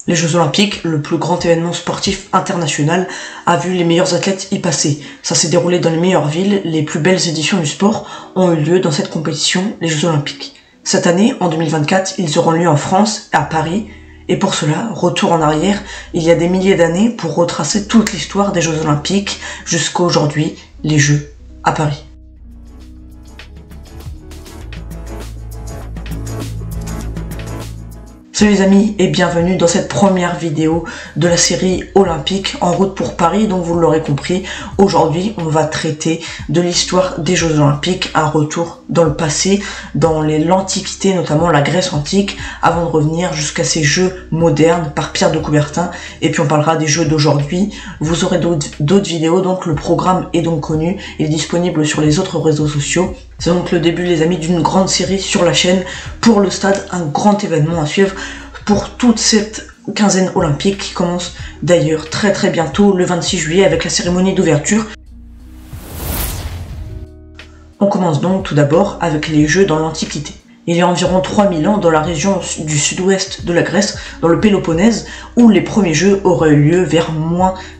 Les Jeux Olympiques, le plus grand événement sportif international, a vu les meilleurs athlètes y passer. Ça s'est déroulé dans les meilleures villes, les plus belles éditions du sport ont eu lieu dans cette compétition, les Jeux Olympiques. Cette année, en 2024, ils auront lieu en France, à Paris, et pour cela, retour en arrière, il y a des milliers d'années pour retracer toute l'histoire des Jeux Olympiques jusqu'à aujourd'hui, les Jeux à Paris. Salut les amis et bienvenue dans cette première vidéo de la série Olympique en route pour Paris. Donc vous l'aurez compris, aujourd'hui on va traiter de l'histoire des Jeux Olympiques, un retour dans le passé, dans l'Antiquité, notamment la Grèce antique, avant de revenir jusqu'à ces Jeux modernes par Pierre de Coubertin. Et puis on parlera des Jeux d'aujourd'hui. Vous aurez d'autres vidéos, donc le programme est donc connu, il est disponible sur les autres réseaux sociaux. C'est donc le début les amis d'une grande série sur la chaîne pour le stade, un grand événement à suivre pour toute cette quinzaine olympique qui commence d'ailleurs très bientôt le 26 juillet avec la cérémonie d'ouverture. On commence donc tout d'abord avec les Jeux dans l'Antiquité. Il y a environ 3000 ans dans la région du sud-ouest de la Grèce, dans le Péloponnèse, où les premiers Jeux auraient eu lieu vers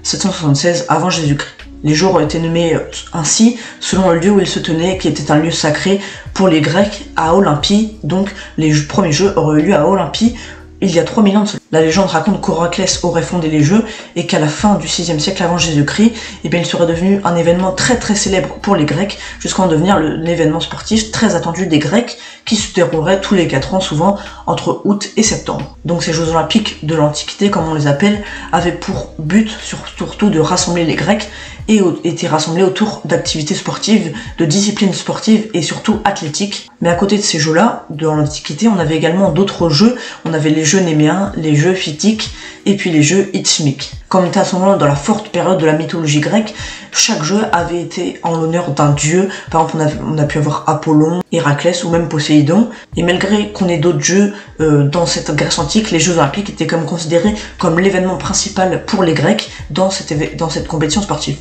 -776 avant Jésus-Christ. Les jours ont été nommés ainsi selon le lieu où ils se tenaient, qui était un lieu sacré pour les Grecs à Olympie. Donc les premiers Jeux auraient eu lieu à Olympie il y a 3000 ans de cela. La légende raconte qu'Héraclès aurait fondé les Jeux et qu'à la fin du 6e siècle avant Jésus-Christ, il serait devenu un événement très célèbre pour les Grecs, jusqu'à en devenir l'événement sportif très attendu des Grecs qui se déroulerait tous les 4 ans, souvent entre août et septembre. Donc ces Jeux Olympiques de l'Antiquité, comme on les appelle, avaient pour but surtout de rassembler les Grecs et étaient rassemblés autour d'activités sportives, de disciplines sportives et surtout athlétiques. Mais à côté de ces jeux-là, dans l'Antiquité, on avait également d'autres jeux. On avait les Jeux néméens, les Jeux phytiques et puis les Jeux isthmiques. Comme était à ce moment-là dans la forte période de la mythologie grecque, chaque jeu avait été en l'honneur d'un dieu. Par exemple, on a pu avoir Apollon, Héraclès ou même Poséidon. Et malgré qu'on ait d'autres jeux dans cette Grèce antique, les Jeux Olympiques étaient comme considérés comme l'événement principal pour les Grecs dans cette compétition sportive.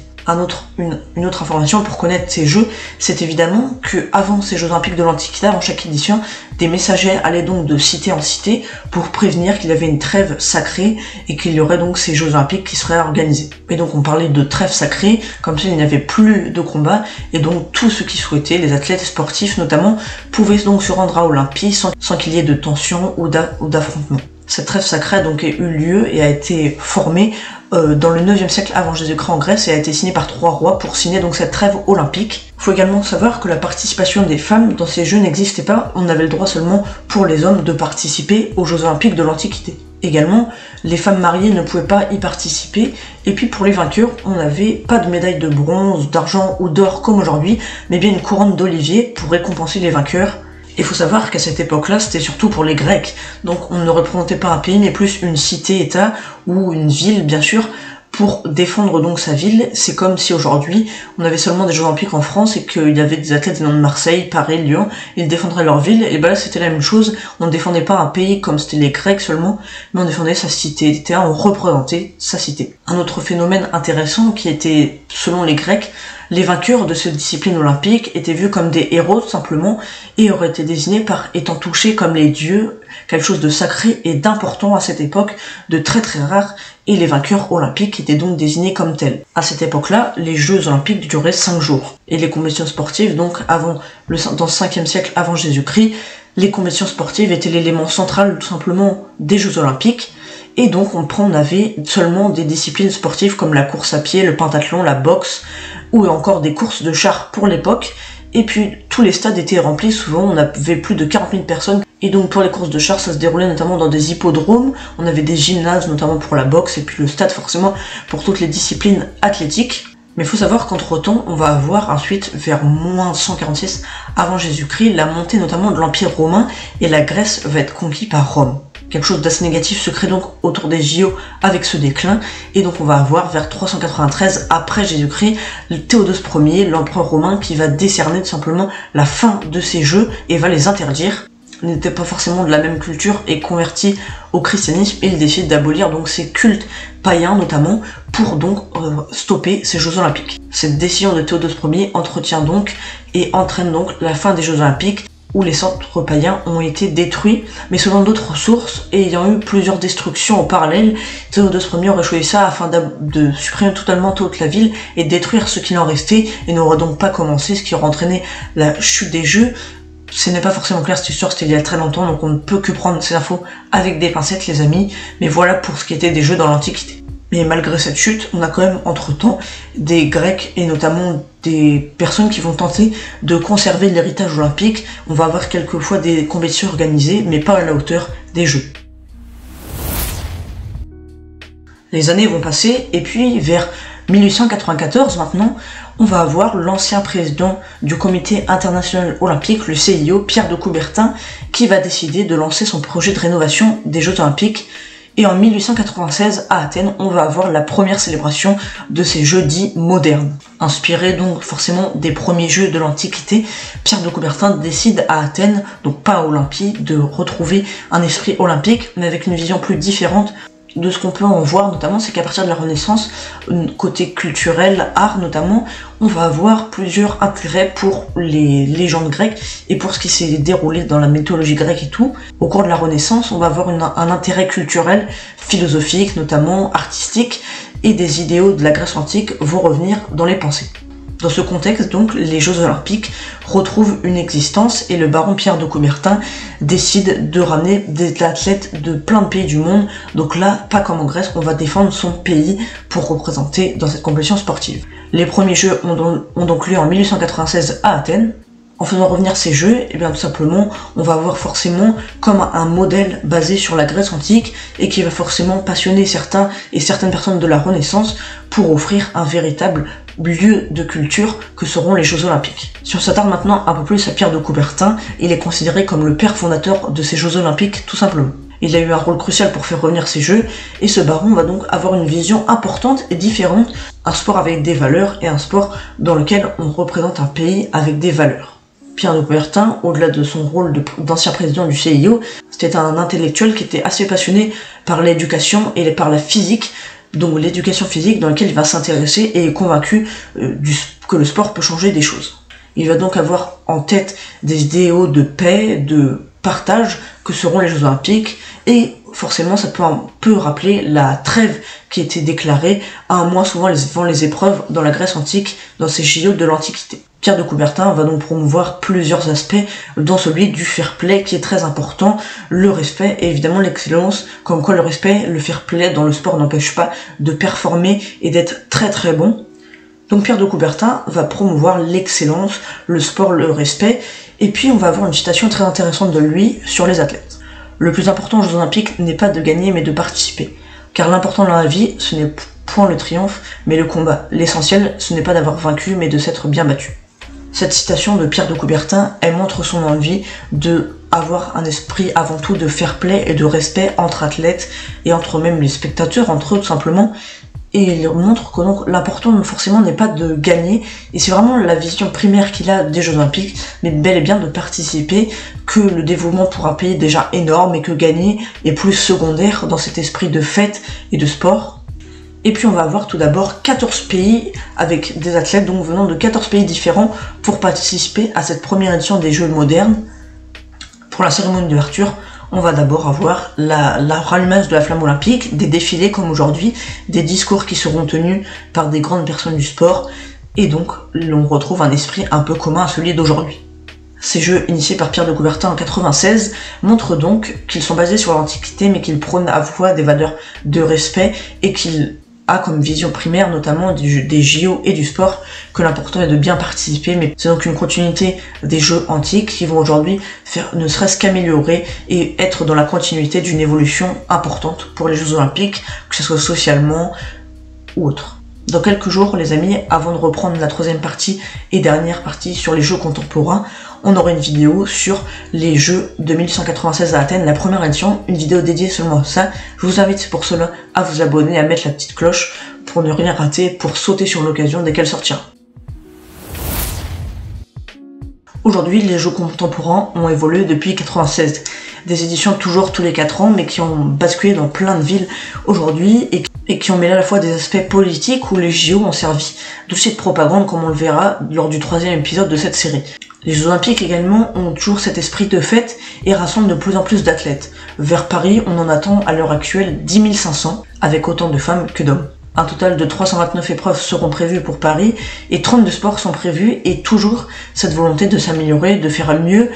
Une autre information pour connaître ces jeux, c'est évidemment que avant ces Jeux Olympiques de l'Antiquité, avant chaque édition, des messagers allaient donc de cité en cité pour prévenir qu'il y avait une trêve sacrée et qu'il y aurait donc ces Jeux Olympiques qui seraient organisés. Et donc on parlait de trêve sacrée, comme s'il n'y avait plus de combat, et donc tous ceux qui souhaitaient, les athlètes sportifs notamment, pouvaient donc se rendre à Olympie sans qu'il y ait de tension ou d'affrontement. Cette trêve sacrée a donc eu lieu et a été formée dans le 9e siècle avant Jésus-Christ en Grèce et a été signée par 3 rois pour signer donc cette trêve olympique. Il faut également savoir que la participation des femmes dans ces jeux n'existait pas, on avait le droit seulement pour les hommes de participer aux Jeux Olympiques de l'Antiquité. Également, les femmes mariées ne pouvaient pas y participer, et puis pour les vainqueurs, on n'avait pas de médaille de bronze, d'argent ou d'or comme aujourd'hui, mais bien une couronne d'olivier pour récompenser les vainqueurs. Il faut savoir qu'à cette époque-là, c'était surtout pour les Grecs, donc on ne représentait pas un pays, mais plus une cité-état ou une ville, bien sûr, pour défendre donc sa ville. C'est comme si aujourd'hui, on avait seulement des Jeux Olympiques en France et qu'il y avait des athlètes venant de Marseille, Paris, Lyon, ils défendraient leur ville, et là c'était la même chose, on ne défendait pas un pays comme c'était les Grecs seulement, mais on défendait sa cité, on représentait sa cité. Un autre phénomène intéressant qui était, selon les Grecs, les vainqueurs de cette discipline olympique étaient vus comme des héros tout simplement et auraient été désignés par étant touchés comme les dieux, quelque chose de sacré et d'important à cette époque, de très rare, et les vainqueurs olympiques étaient donc désignés comme tels. À cette époque-là, les Jeux Olympiques duraient 5 jours et les compétitions sportives, donc dans le 5e siècle avant Jésus-Christ, les compétitions sportives étaient l'élément central tout simplement des Jeux Olympiques. Et donc on avait seulement des disciplines sportives comme la course à pied, le pentathlon, la boxe, ou encore des courses de chars pour l'époque. Et puis tous les stades étaient remplis, souvent on avait plus de 40 000 personnes. Et donc pour les courses de chars, ça se déroulait notamment dans des hippodromes, on avait des gymnases notamment pour la boxe, et puis le stade forcément pour toutes les disciplines athlétiques. Mais il faut savoir qu'entre temps, on va avoir ensuite, vers -146 avant Jésus-Christ, la montée notamment de l'Empire romain, et la Grèce va être conquise par Rome. Quelque chose d'assez négatif se crée donc autour des JO avec ce déclin, et donc on va avoir vers 393 après Jésus-Christ, Théodose Ier, l'empereur romain, qui va décerner tout simplement la fin de ces jeux et va les interdire. Il n'était pas forcément de la même culture et converti au christianisme, et il décide d'abolir donc ces cultes païens notamment pour donc stopper ces Jeux Olympiques. Cette décision de Théodose Ier entretient donc et entraîne donc la fin des Jeux Olympiques. où les centres païens ont été détruits, mais selon d'autres sources, et ayant eu plusieurs destructions en parallèle, Théodose Ier aurait choisi ça afin de supprimer totalement toute la ville et détruire ce qu'il en restait, et n'aurait donc pas commencé, ce qui aurait entraîné la chute des jeux. Ce n'est pas forcément clair cette histoire, c'était il y a très longtemps, donc on ne peut que prendre ces infos avec des pincettes les amis, mais voilà pour ce qui était des jeux dans l'Antiquité. Mais malgré cette chute, on a quand même entre-temps des Grecs et notamment des personnes qui vont tenter de conserver l'héritage olympique. On va avoir quelquefois des compétitions organisées, mais pas à la hauteur des Jeux. Les années vont passer, et puis vers 1894 maintenant, on va avoir l'ancien président du Comité international olympique, le CIO, Pierre de Coubertin, qui va décider de lancer son projet de rénovation des Jeux olympiques. Et en 1896, à Athènes, on va avoir la première célébration de ces jeux dits modernes. Inspiré donc forcément des premiers jeux de l'Antiquité, Pierre de Coubertin décide à Athènes, donc pas à Olympie, de retrouver un esprit olympique, mais avec une vision plus différente de ce qu'on peut en voir, notamment, c'est qu'à partir de la Renaissance, côté culturel, art notamment, on va avoir plusieurs intérêts pour les légendes grecques et pour ce qui s'est déroulé dans la mythologie grecque et tout. Au cours de la Renaissance, on va avoir un intérêt culturel, philosophique, notamment artistique, et des idéaux de la Grèce antique vont revenir dans les pensées. Dans ce contexte, donc, les Jeux Olympiques retrouvent une existence et le baron Pierre de Coubertin décide de ramener des athlètes de plein de pays du monde. Donc là, pas comme en Grèce, on va défendre son pays pour représenter dans cette compétition sportive. Les premiers Jeux ont donc lieu en 1896 à Athènes. En faisant revenir ces jeux, et bien tout simplement, on va avoir forcément comme un modèle basé sur la Grèce antique et qui va forcément passionner certains et certaines personnes de la Renaissance pour offrir un véritable lieu de culture que seront les Jeux Olympiques. Si on s'attarde maintenant un peu plus à Pierre de Coubertin, il est considéré comme le père fondateur de ces Jeux Olympiques tout simplement. Il a eu un rôle crucial pour faire revenir ces jeux, et ce baron va donc avoir une vision importante et différente, un sport avec des valeurs et un sport dans lequel on représente un pays avec des valeurs. Pierre de Coubertin, au-delà de son rôle d'ancien président du CIO, c'était un intellectuel qui était assez passionné par l'éducation et par la physique, donc l'éducation physique dans laquelle il va s'intéresser et est convaincu que le sport peut changer des choses. Il va donc avoir en tête des idéaux de paix, de partage que seront les Jeux Olympiques, et forcément ça peut un peu rappeler la trêve qui était déclarée à un mois souvent avant les épreuves dans la Grèce antique, dans ces JO de l'Antiquité. Pierre de Coubertin va donc promouvoir plusieurs aspects, dont celui du fair play qui est très important, le respect et évidemment l'excellence, comme quoi le respect, le fair play dans le sport n'empêche pas de performer et d'être très très bon. Donc Pierre de Coubertin va promouvoir l'excellence, le sport, le respect, et puis on va avoir une citation très intéressante de lui sur les athlètes. Le plus important aux Jeux Olympiques n'est pas de gagner mais de participer, car l'important dans la vie, ce n'est point le triomphe, mais le combat. L'essentiel, ce n'est pas d'avoir vaincu, mais de s'être bien battu. Cette citation de Pierre de Coubertin, elle montre son envie de avoir un esprit avant tout de fair play et de respect entre athlètes et entre même les spectateurs, entre eux tout simplement. Et il montre que donc l'important forcément n'est pas de gagner, et c'est vraiment la vision primaire qu'il a des Jeux Olympiques, mais bel et bien de participer, que le dévouement pour un pays est déjà énorme et que gagner est plus secondaire dans cet esprit de fête et de sport. Et puis on va avoir tout d'abord 14 pays avec des athlètes donc venant de 14 pays différents pour participer à cette première édition des Jeux modernes. Pour la cérémonie d'ouverture, on va d'abord avoir la rallumage de la flamme olympique, des défilés comme aujourd'hui, des discours qui seront tenus par des grandes personnes du sport, et donc on retrouve un esprit un peu commun à celui d'aujourd'hui. Ces jeux, initiés par Pierre de Coubertin en 96, montrent donc qu'ils sont basés sur l'Antiquité, mais qu'ils prônent à la fois des valeurs de respect et qu'ils a comme vision primaire notamment des JO et du sport que l'important est de bien participer, mais c'est donc une continuité des jeux antiques qui vont aujourd'hui faire ne serait-ce qu'améliorer et être dans la continuité d'une évolution importante pour les Jeux Olympiques, que ce soit socialement ou autre. Dans quelques jours les amis, avant de reprendre la troisième partie et dernière partie sur les jeux contemporains, on aura une vidéo sur les jeux de 1896 à Athènes, la première édition, une vidéo dédiée seulement à ça. Je vous invite pour cela à vous abonner, à mettre la petite cloche pour ne rien rater, pour sauter sur l'occasion dès qu'elle sortira. Aujourd'hui, les jeux contemporains ont évolué depuis 96. Des éditions toujours tous les 4 ans, mais qui ont basculé dans plein de villes aujourd'hui et qui ont mêlé à la fois des aspects politiques où les JO ont servi d'outil de propagande, comme on le verra lors du 3e épisode de cette série. Les Jeux Olympiques également ont toujours cet esprit de fête et rassemblent de plus en plus d'athlètes. Vers Paris, on en attend à l'heure actuelle 10 500, avec autant de femmes que d'hommes. Un total de 329 épreuves seront prévues pour Paris et 32 sports sont prévus et toujours cette volonté de s'améliorer, de faire mieux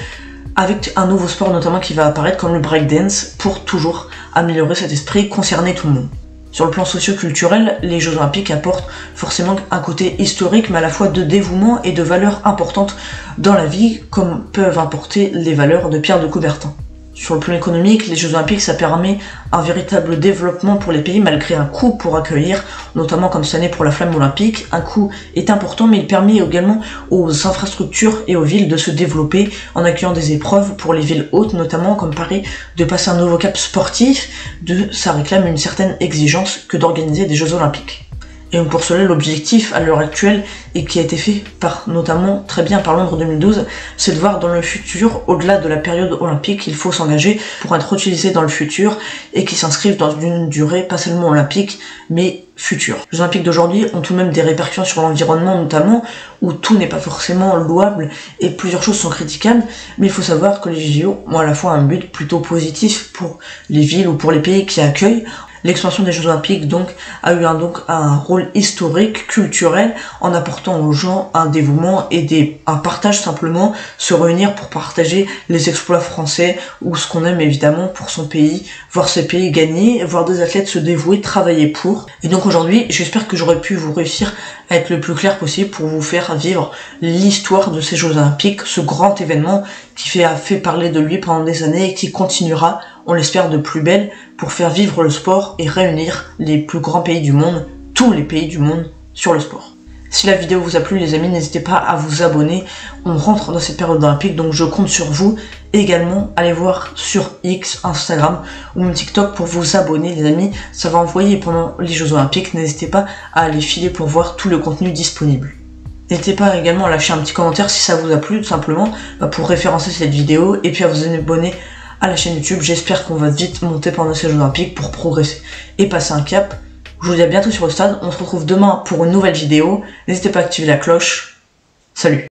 avec un nouveau sport notamment qui va apparaître comme le breakdance pour toujours améliorer cet esprit, concerner tout le monde. Sur le plan socio-culturel, les Jeux Olympiques apportent forcément un côté historique, mais à la fois de dévouement et de valeurs importantes dans la vie, comme peuvent apporter les valeurs de Pierre de Coubertin. Sur le plan économique, les Jeux Olympiques, ça permet un véritable développement pour les pays malgré un coût pour accueillir, notamment comme cette année pour la flamme olympique. Un coût est important, mais il permet également aux infrastructures et aux villes de se développer en accueillant des épreuves pour les villes hautes, notamment comme Paris, de passer un nouveau cap sportif, ça réclame une certaine exigence que d'organiser des Jeux Olympiques. Et pour cela, l'objectif à l'heure actuelle, et qui a été fait notamment très bien par Londres 2012, c'est de voir dans le futur, au-delà de la période olympique, il faut s'engager pour être utilisé dans le futur et qui s'inscrivent dans une durée pas seulement olympique, mais future. Les Olympiques d'aujourd'hui ont tout de même des répercussions sur l'environnement notamment, où tout n'est pas forcément louable et plusieurs choses sont critiquables, mais il faut savoir que les JO ont à la fois un but plutôt positif pour les villes ou pour les pays qui accueillent. L'expansion des Jeux Olympiques donc a eu un rôle historique, culturel, en apportant aux gens un dévouement et un partage simplement, se réunir pour partager les exploits français ou ce qu'on aime évidemment pour son pays, voir ses pays gagner, voir des athlètes se dévouer, travailler pour. Et donc aujourd'hui, j'espère que j'aurais pu vous réussir à être le plus clair possible pour vous faire vivre l'histoire de ces Jeux Olympiques, ce grand événement qui a fait parler de lui pendant des années et qui continuera, on l'espère, de plus belle pour faire vivre le sport et réunir les plus grands pays du monde, tous les pays du monde, sur le sport. Si la vidéo vous a plu les amis, n'hésitez pas à vous abonner, on rentre dans cette période olympique donc je compte sur vous. Également, allez voir sur X, Instagram ou même TikTok pour vous abonner les amis, ça va envoyer pendant les Jeux Olympiques, n'hésitez pas à aller filer pour voir tout le contenu disponible. N'hésitez pas également à lâcher un petit commentaire si ça vous a plu tout simplement pour référencer cette vidéo et puis à vous abonner à la chaîne YouTube. J'espère qu'on va vite monter pendant ces Jeux Olympiques pour progresser et passer un cap. Je vous dis à bientôt sur le stade, on se retrouve demain pour une nouvelle vidéo. N'hésitez pas à activer la cloche. Salut!